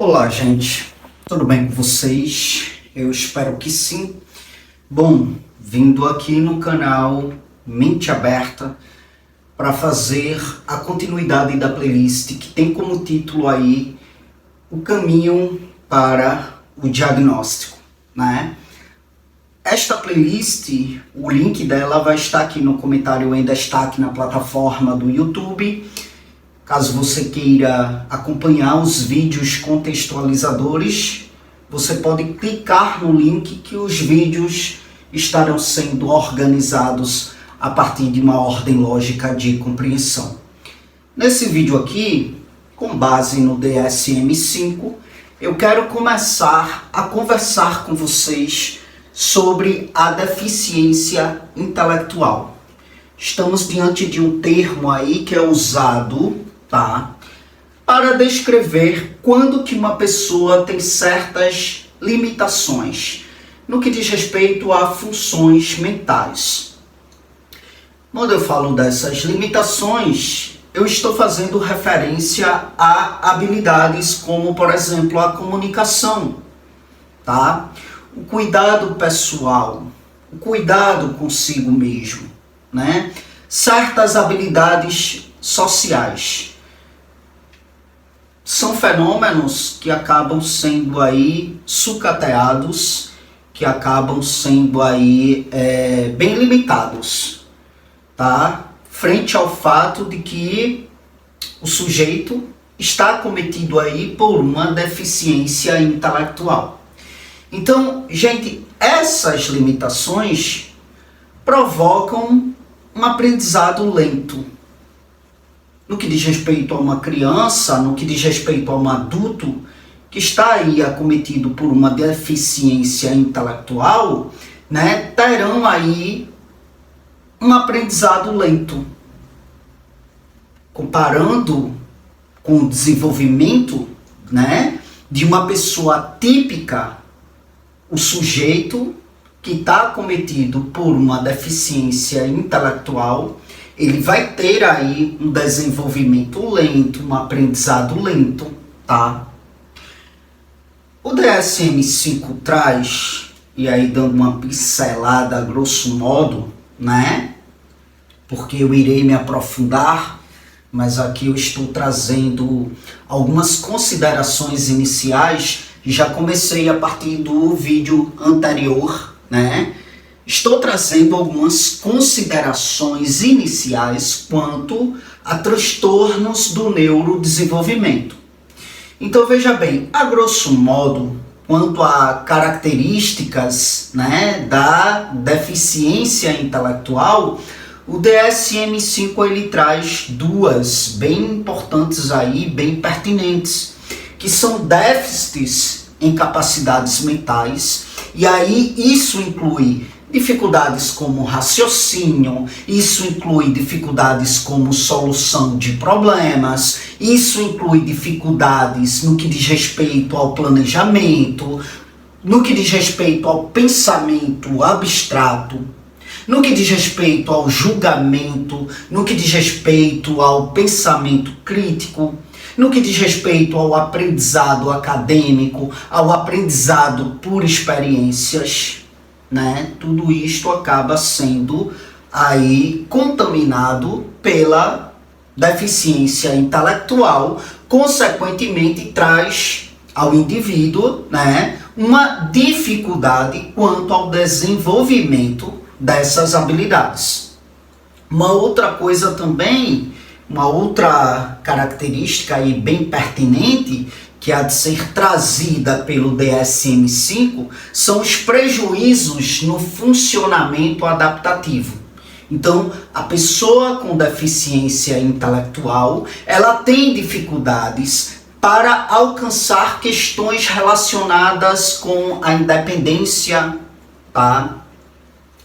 Olá, gente. Tudo bem com vocês? Eu espero que sim. Bom, vindo aqui no canal Mente Aberta para fazer a continuidade da playlist que tem como título aí o caminho para o diagnóstico, né? Esta playlist, o link dela vai estar aqui no comentário em destaque na plataforma do YouTube. Caso você queira acompanhar os vídeos contextualizadores, você pode clicar no link que os vídeos estarão sendo organizados a partir de uma ordem lógica de compreensão. Nesse vídeo aqui, com base no DSM-5, eu quero começar a conversar com vocês sobre a deficiência intelectual. Estamos diante de um termo aí que é usado, para descrever quando que uma pessoa tem certas limitações no que diz respeito a funções mentais. Quando eu falo dessas limitações, eu estou fazendo referência a habilidades como, por exemplo, a comunicação, o cuidado pessoal, o cuidado consigo mesmo, né? Certas habilidades sociais. São fenômenos que acabam sendo aí sucateados, que acabam sendo aí bem limitados, frente ao fato de que o sujeito está acometido aí por uma deficiência intelectual. Então, gente, essas limitações provocam um aprendizado lento. No que diz respeito a uma criança, no que diz respeito a um adulto que está aí acometido por uma deficiência intelectual, né, terão aí um aprendizado lento. Comparando com o desenvolvimento, né, de uma pessoa típica, o sujeito que está acometido por uma deficiência intelectual, ele vai ter aí um desenvolvimento lento, um aprendizado lento, O DSM-5 traz, e aí dando uma pincelada a grosso modo, né? Porque eu irei me aprofundar, mas aqui eu estou trazendo algumas considerações iniciais, e já comecei a partir do vídeo anterior, né? Estou trazendo algumas considerações iniciais quanto a transtornos do neurodesenvolvimento. Então veja bem, a grosso modo, quanto a características, né, da deficiência intelectual, o DSM-5 ele traz duas bem importantes aí, bem pertinentes, que são déficits em capacidades mentais, e aí isso inclui dificuldades como raciocínio, isso inclui dificuldades como solução de problemas, isso inclui dificuldades no que diz respeito ao planejamento, no que diz respeito ao pensamento abstrato, no que diz respeito ao julgamento, no que diz respeito ao pensamento crítico, no que diz respeito ao aprendizado acadêmico, ao aprendizado por experiências, né? Tudo isto acaba sendo aí contaminado pela deficiência intelectual, consequentemente traz ao indivíduo, né, uma dificuldade quanto ao desenvolvimento dessas habilidades. Uma outra coisa também, uma outra característica aí bem pertinente, que há de ser trazida pelo DSM-5, são os prejuízos no funcionamento adaptativo. Então, a pessoa com deficiência intelectual, ela tem dificuldades para alcançar questões relacionadas com a independência,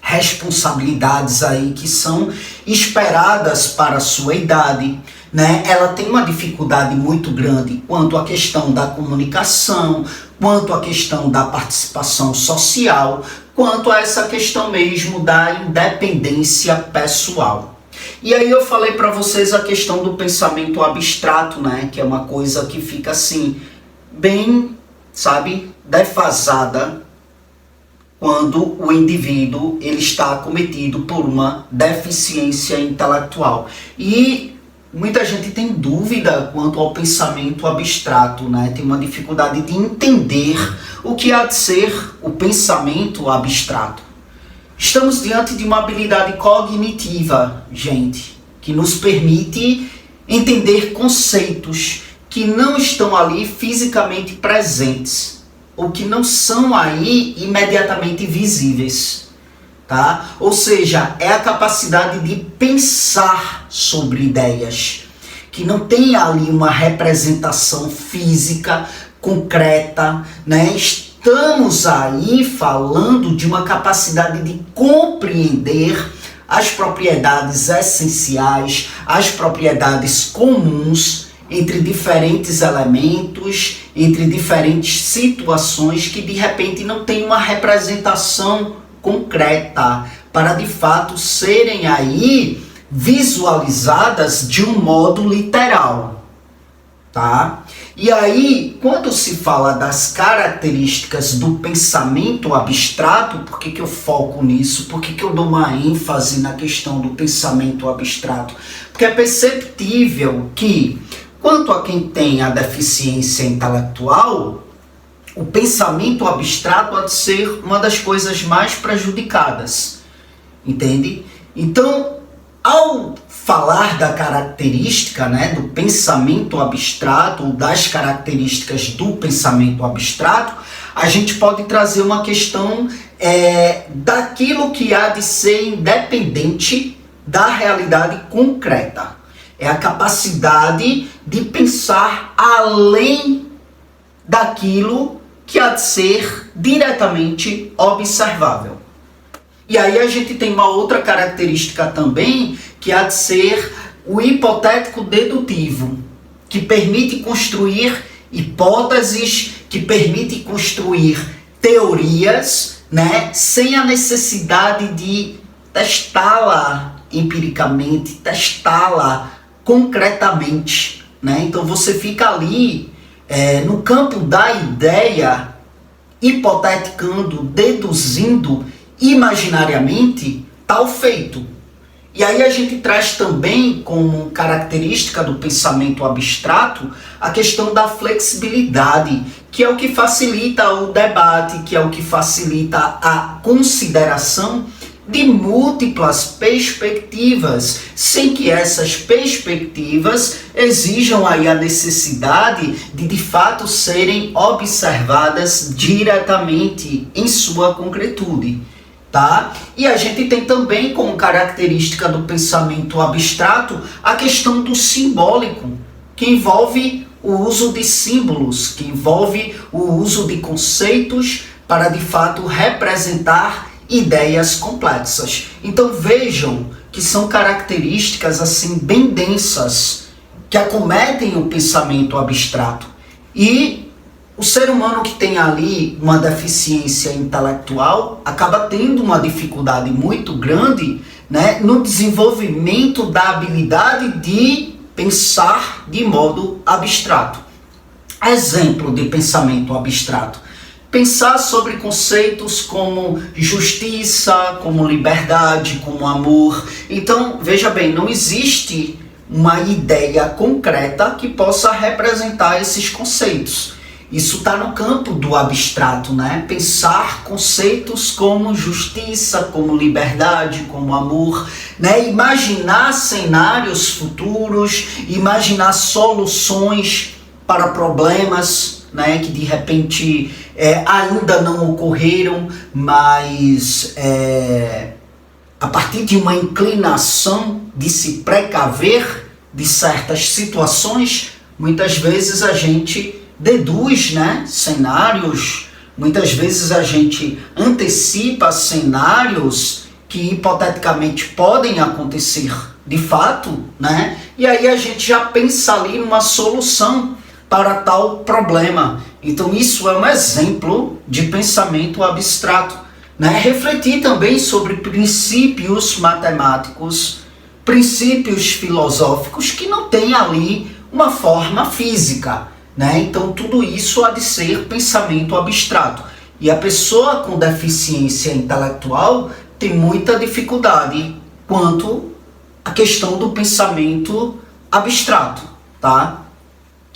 responsabilidades aí que são esperadas para a sua idade, né? Ela tem uma dificuldade muito grande quanto à questão da comunicação, quanto à questão da participação social, quanto a essa questão mesmo da independência pessoal. E aí eu falei para vocês a questão do pensamento abstrato, né? Que é uma coisa que fica assim bem, sabe, defasada quando o indivíduo ele está acometido por uma deficiência intelectual. E muita gente tem dúvida quanto ao pensamento abstrato, né? Tem uma dificuldade de entender o que há de ser o pensamento abstrato. Estamos diante de uma habilidade cognitiva, gente, que nos permite entender conceitos que não estão ali fisicamente presentes, ou que não são aí imediatamente visíveis, tá? Ou seja, é a capacidade de pensar sobre ideias, que não tem ali uma representação física, concreta, né? Estamos aí falando de uma capacidade de compreender as propriedades essenciais, as propriedades comuns entre diferentes elementos, entre diferentes situações que de repente não tem uma representação concreta para de fato serem aí visualizadas de um modo literal, tá? E aí, quando se fala das características do pensamento abstrato, por que eu foco nisso? Por que eu dou uma ênfase na questão do pensamento abstrato? Porque é perceptível que, quanto a quem tem a deficiência intelectual, o pensamento abstrato há de ser uma das coisas mais prejudicadas, entende? Então, ao falar da característica, né, do pensamento abstrato, ou das características do pensamento abstrato, a gente pode trazer uma questão daquilo que há de ser independente da realidade concreta. É a capacidade de pensar além daquilo que há de ser diretamente observável. E aí a gente tem uma outra característica também, que há de ser o hipotético dedutivo, que permite construir hipóteses, que permite construir teorias, né, sem a necessidade de testá-la empiricamente, testá-la concretamente, né? Então você fica ali no campo da ideia, hipoteticando, deduzindo imaginariamente tal feito. E aí a gente traz também como característica do pensamento abstrato a questão da flexibilidade, que é o que facilita o debate, que é o que facilita a consideração de múltiplas perspectivas, sem que essas perspectivas exijam aí a necessidade de fato serem observadas diretamente em sua concretude, tá? E a gente tem também como característica do pensamento abstrato a questão do simbólico, que envolve o uso de símbolos, que envolve o uso de conceitos para de fato representar ideias complexas. Então vejam que são características assim bem densas que acometem o pensamento abstrato. E o ser humano que tem ali uma deficiência intelectual acaba tendo uma dificuldade muito grande, né, no desenvolvimento da habilidade de pensar de modo abstrato. Exemplo de pensamento abstrato: pensar sobre conceitos como justiça, como liberdade, como amor. Então, veja bem, não existe uma ideia concreta que possa representar esses conceitos. Isso está no campo do abstrato, né? Pensar conceitos como justiça, como liberdade, como amor, né? Imaginar cenários futuros, imaginar soluções para problemas, né, que de repente ainda não ocorreram, mas a partir de uma inclinação de se precaver de certas situações, muitas vezes a gente deduz, né, cenários, muitas vezes a gente antecipa cenários que hipoteticamente podem acontecer de fato, né, e aí a gente já pensa ali numa solução para tal problema. Então isso é um exemplo de pensamento abstrato, né? Refletir também sobre princípios matemáticos, princípios filosóficos que não têm ali uma forma física, né? Então tudo isso há de ser pensamento abstrato. E a pessoa com deficiência intelectual tem muita dificuldade quanto à questão do pensamento abstrato, tá?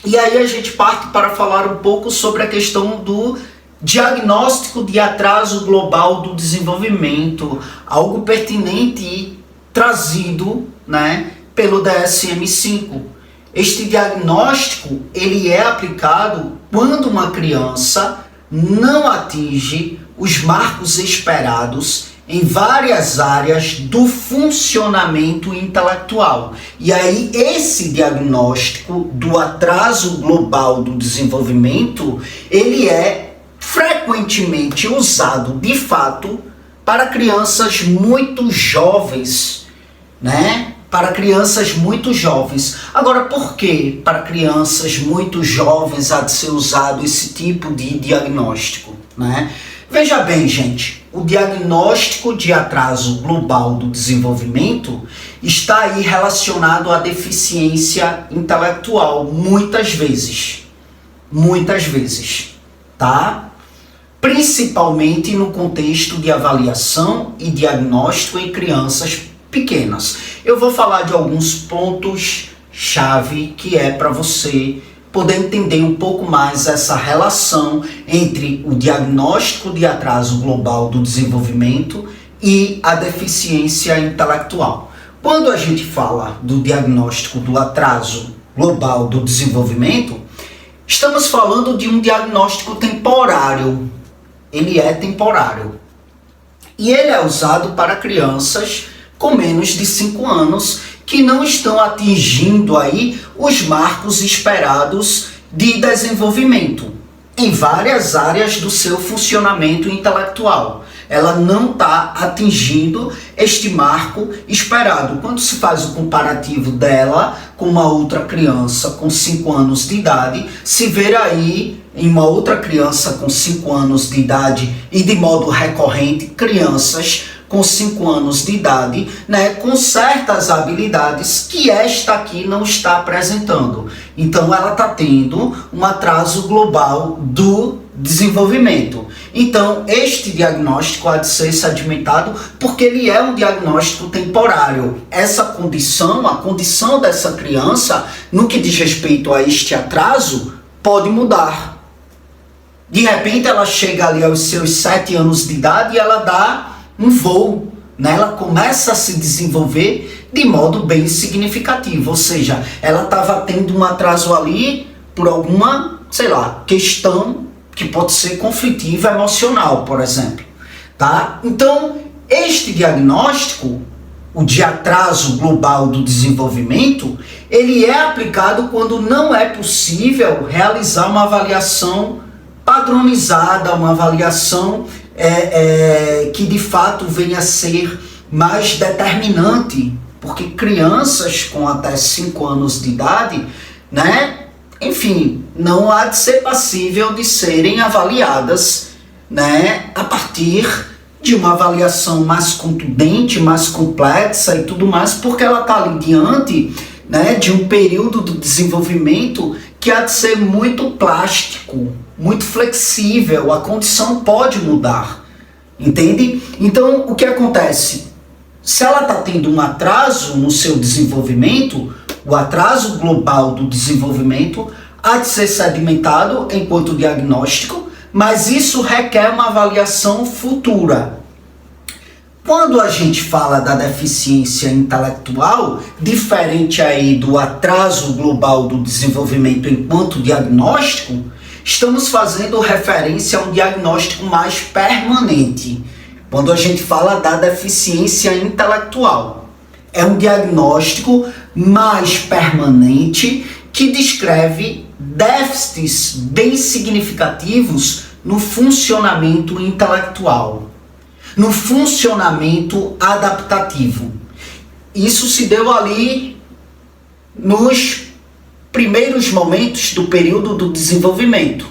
E aí a gente parte para falar um pouco sobre a questão do diagnóstico de atraso global do desenvolvimento, algo pertinente e trazido, né, pelo DSM-5. Este diagnóstico ele é aplicado quando uma criança não atinge os marcos esperados em várias áreas do funcionamento intelectual. E aí esse diagnóstico do atraso global do desenvolvimento, ele é frequentemente usado de fato para crianças muito jovens, né? Para crianças muito jovens. Agora, por que para crianças muito jovens há de ser usado esse tipo de diagnóstico, né? Veja bem, gente, o diagnóstico de atraso global do desenvolvimento está aí relacionado à deficiência intelectual, muitas vezes, tá? Principalmente no contexto de avaliação e diagnóstico em crianças pequenas. Eu vou falar de alguns pontos-chave que é para você poder entender um pouco mais essa relação entre o diagnóstico de atraso global do desenvolvimento e a deficiência intelectual. Quando a gente fala do diagnóstico do atraso global do desenvolvimento, estamos falando de um diagnóstico temporário. Ele é temporário. E ele é usado para crianças com menos de 5 anos que não estão atingindo aí os marcos esperados de desenvolvimento em várias áreas do seu funcionamento intelectual. Ela não está atingindo este marco esperado. Quando se faz o comparativo dela com uma outra criança com 5 anos de idade, se vê aí em uma outra criança com 5 anos de idade e de modo recorrente, crianças com 5 anos de idade, né, com certas habilidades que esta aqui não está apresentando. Então ela está tendo um atraso global do desenvolvimento. Então este diagnóstico há de ser sedimentado porque ele é um diagnóstico temporário. Essa condição, a condição dessa criança, no que diz respeito a este atraso, pode mudar. De repente ela chega ali aos seus 7 anos de idade e ela dá um voo, né? Ela começa a se desenvolver de modo bem significativo, ou seja, ela estava tendo um atraso ali por alguma, sei lá, questão que pode ser conflitiva emocional, por exemplo, tá? Então, este diagnóstico, o de atraso global do desenvolvimento, ele é aplicado quando não é possível realizar uma avaliação padronizada, uma avaliação que de fato venha a ser mais determinante, porque crianças com até 5 anos de idade, né, enfim, não há de ser passível de serem avaliadas, né, a partir de uma avaliação mais contundente, mais complexa e tudo mais, porque ela está ali diante, né, de um período do desenvolvimento que há de ser muito plástico, muito flexível, a condição pode mudar, entende? Então, o que acontece? Se ela está tendo um atraso no seu desenvolvimento, o atraso global do desenvolvimento há de ser sedimentado enquanto diagnóstico, mas isso requer uma avaliação futura. Quando a gente fala da deficiência intelectual, diferente aí do atraso global do desenvolvimento enquanto diagnóstico, estamos fazendo referência a um diagnóstico mais permanente. Quando a gente fala da deficiência intelectual, é um diagnóstico mais permanente que descreve déficits bem significativos no funcionamento intelectual, no funcionamento adaptativo. Isso se deu ali nos primeiros momentos do período do desenvolvimento.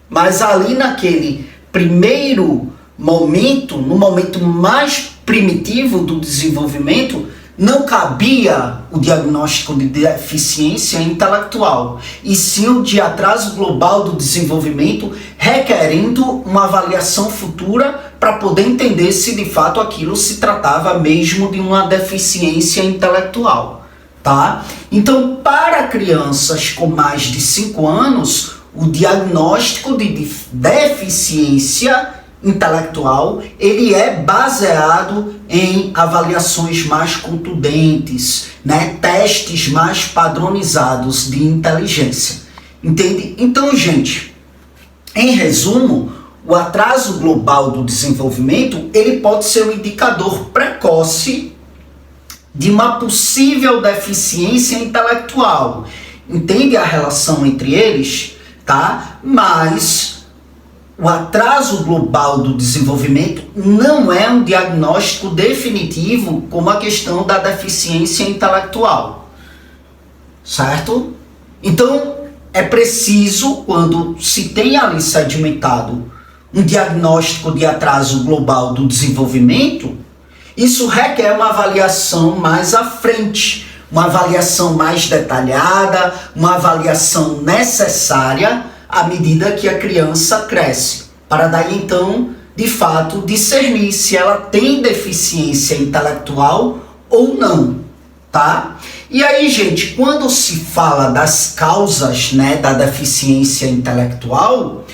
Mas ali naquele primeiro momento, no momento mais primitivo do desenvolvimento, não cabia o diagnóstico de deficiência intelectual, e sim o de atraso global do desenvolvimento, requerendo uma avaliação futura para poder entender se de fato aquilo se tratava mesmo de uma deficiência intelectual, tá? Então, para crianças com mais de 5 anos, o diagnóstico de deficiência intelectual, ele é baseado em avaliações mais contundentes, né? Testes mais padronizados de inteligência. Entende? Então, gente, em resumo, o atraso global do desenvolvimento, ele pode ser um indicador precoce de uma possível deficiência intelectual. Entende a relação entre eles? Tá? Mas o atraso global do desenvolvimento não é um diagnóstico definitivo como a questão da deficiência intelectual, certo? Então, é preciso, quando se tem ali sedimentado um diagnóstico de atraso global do desenvolvimento, isso requer uma avaliação mais à frente, uma avaliação mais detalhada, uma avaliação necessária à medida que a criança cresce, para daí então, de fato, discernir se ela tem deficiência intelectual ou não, tá? E aí, gente, quando se fala das causas, né, da deficiência intelectual,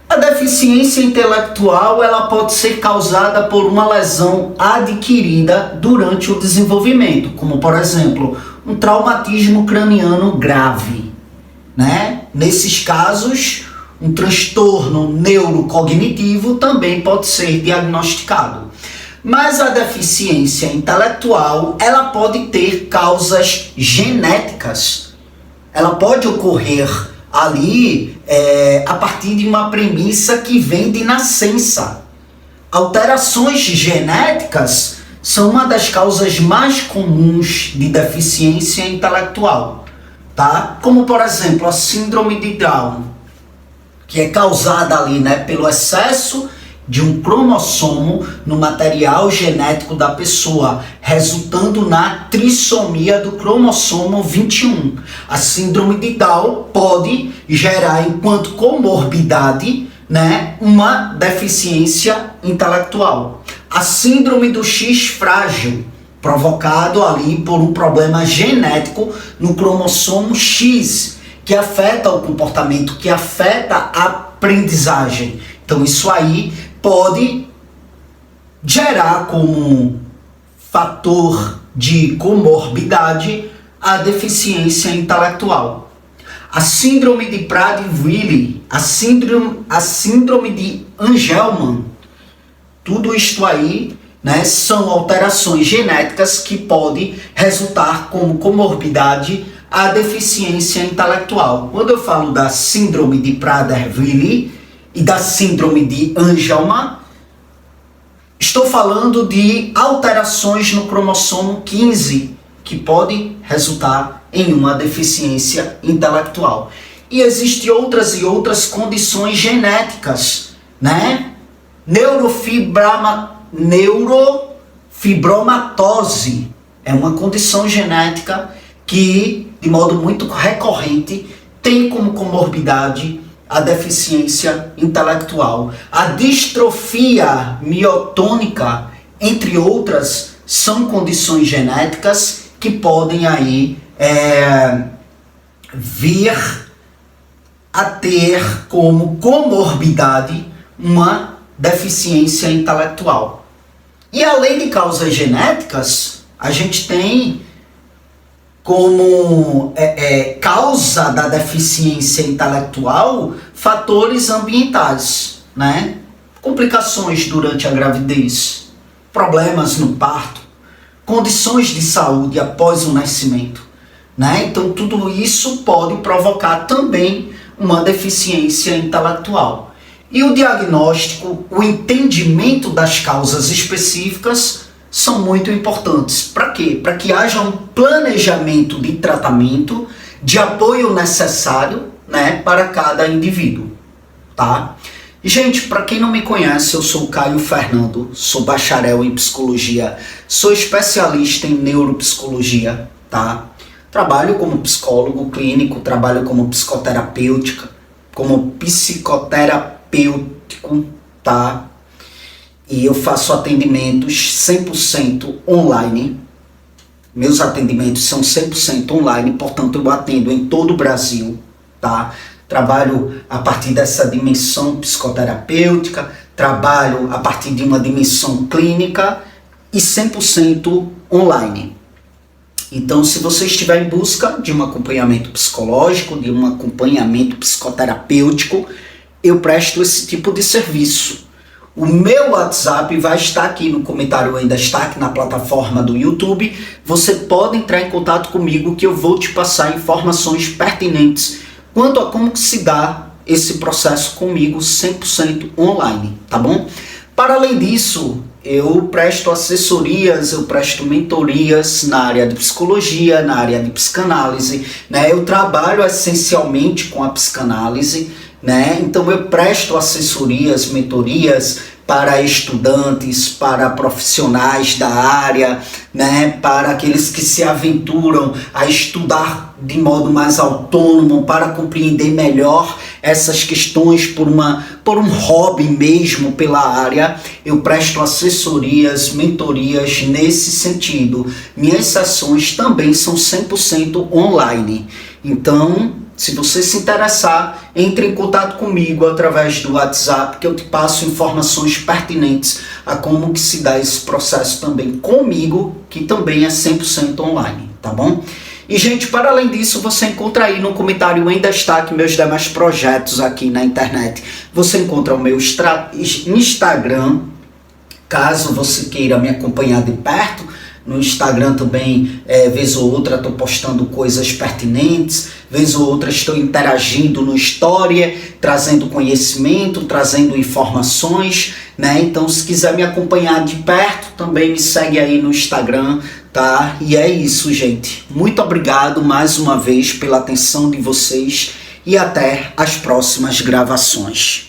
a deficiência intelectual ela pode ser causada por uma lesão adquirida durante o desenvolvimento, como, por exemplo, um traumatismo craniano grave, né? Nesses casos, um transtorno neurocognitivo também pode ser diagnosticado. Mas a deficiência intelectual, ela pode ter causas genéticas. Ela pode ocorrer ali a partir de uma premissa que vem de nascença. Alterações genéticas são uma das causas mais comuns de deficiência intelectual, tá? Como, por exemplo, a síndrome de Down, que é causada ali, né, pelo excesso de um cromossomo no material genético da pessoa, resultando na trissomia do cromossomo 21. A síndrome de Down pode gerar, enquanto comorbidade, né, uma deficiência intelectual. A síndrome do X frágil, provocado ali por um problema genético no cromossomo X, que afeta o comportamento, que afeta a aprendizagem. Então isso aí pode gerar como fator de comorbidade a deficiência intelectual. A síndrome de Prader-Willi, a síndrome de Angelman, tudo isto aí, né, são alterações genéticas que podem resultar como comorbidade a deficiência intelectual. Quando eu falo da síndrome de Prader-Willi e da síndrome de Angelman, estou falando de alterações no cromossomo 15 que podem resultar em uma deficiência intelectual. E existem outras e outras condições genéticas, né? Neurofibromatose é uma condição genética que, de modo muito recorrente, tem como comorbidade a deficiência intelectual. A distrofia miotônica, entre outras, são condições genéticas que podem aí vir a ter como comorbidade uma deficiência intelectual. E além de causas genéticas, a gente tem como causa da deficiência intelectual fatores ambientais, né? Complicações durante a gravidez, problemas no parto, condições de saúde após o nascimento, né? Então tudo isso pode provocar também uma deficiência intelectual. E o diagnóstico, o entendimento das causas específicas são muito importantes. Para quê? Para que haja um planejamento de tratamento, de apoio necessário, né, para cada indivíduo, tá? Gente, para quem não me conhece, eu sou o Caio Fernando, sou bacharel em psicologia, sou especialista em neuropsicologia, tá? Trabalho como psicólogo clínico, trabalho como psicoterapêutico, tá? E eu faço atendimentos 100% online. Meus atendimentos são 100% online, portanto eu atendo em todo o Brasil, tá? Trabalho a partir dessa dimensão psicoterapêutica, trabalho a partir de uma dimensão clínica e 100% online. Então, se você estiver em busca de um acompanhamento psicológico, de um acompanhamento psicoterapêutico, eu presto esse tipo de serviço. O meu WhatsApp vai estar aqui no comentário, ainda está aqui na plataforma do YouTube. Você pode entrar em contato comigo que eu vou te passar informações pertinentes quanto a como se dá esse processo comigo 100% online, tá bom? Para além disso, eu presto assessorias, eu presto mentorias na área de psicologia, na área de psicanálise, né? Eu trabalho essencialmente com a psicanálise, né? Então eu presto assessorias, mentorias para estudantes, para profissionais da área, né? Para aqueles que se aventuram a estudar de modo mais autônomo, para compreender melhor essas questões por um hobby mesmo pela área. Eu presto assessorias, mentorias nesse sentido. Minhas sessões também são 100% online. Então, se você se interessar, entre em contato comigo através do WhatsApp, que eu te passo informações pertinentes a como que se dá esse processo também comigo, que também é 100% online, tá bom? E, gente, para além disso, você encontra aí no comentário em destaque meus demais projetos aqui na internet. Você encontra o meu Instagram, caso você queira me acompanhar de perto. No Instagram também, vez ou outra, estou postando coisas pertinentes, vez ou outra estou interagindo no Story, trazendo conhecimento, trazendo informações, né? Então, se quiser me acompanhar de perto, também me segue aí no Instagram, tá? E é isso, gente. Muito obrigado mais uma vez pela atenção de vocês e até as próximas gravações.